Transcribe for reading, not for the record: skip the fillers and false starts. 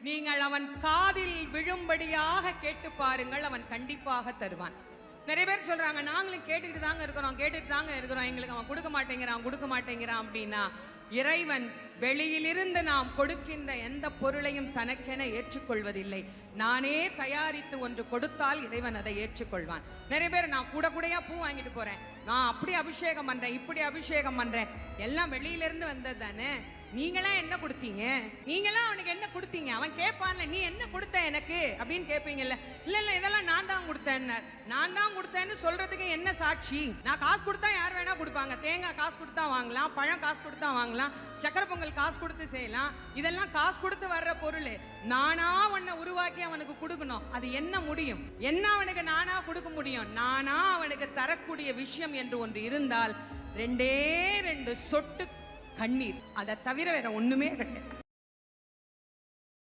நீங்கள் அவன் காதில் விழும்படியாக கேட்டு பாருங்கள், அவன் கண்டிப்பாக தருவான். நிறைய பேர் சொல்றாங்க, நாங்களும் கேட்டுக்கிட்டு தாங்க இருக்கிறோம், எங்களுக்கு அவன் கொடுக்க மாட்டேங்கிறான் அப்படின்னா, இறைவன் வெளியிலிருந்து நாம் கொடுக்கின்ற எந்த பொருளையும் தனக்கென ஏற்றுக்கொள்வதில்லை. நானே தயாரித்து ஒன்று கொடுத்தால் இறைவன் அதை ஏற்றுக்கொள்வான். நிறைய பேர் நான் கூடையா பூ வாங்கிட்டு போறேன், நான் அப்படி அபிஷேகம் பண்றேன், இப்படி அபிஷேகம் பண்றேன், எல்லாம் வெளியிலிருந்து வந்தது தானே. நீங்களாம் என்ன கொடுத்தீங்க, நீங்களாம் அவனுக்கு என்ன கொடுத்தீங்க? அவன் கேட்பான்ல, நீ என்ன கொடுத்த எனக்கு அப்படின்னு கேட்பீங்கல்ல. இல்ல இதெல்லாம் நான் தான் கொடுத்தேன்னு சொல்றதுக்கு என்ன சாட்சி? நான் காசு கொடுத்தா யார் வேணா கொடுப்பாங்க. தேங்காய் காசு கொடுத்தா வாங்கலாம், பழம் காசு கொடுத்தா வாங்கலாம், சக்கரை பொங்கல் காசு கொடுத்து செய்யலாம். இதெல்லாம் காசு கொடுத்து வர்ற பொருள். நானா உன்னை உருவாக்கி அவனுக்கு கொடுக்கணும். அது என்ன முடியும்? என்ன அவனுக்கு நானா கொடுக்க முடியும்? நானா அவனுக்கு தரக்கூடிய விஷயம் என்று ஒன்று இருந்தால் 2 சொட்டு கண்ணீர். அதை தவிர வேற ஒண்ணுமே கிடையாது.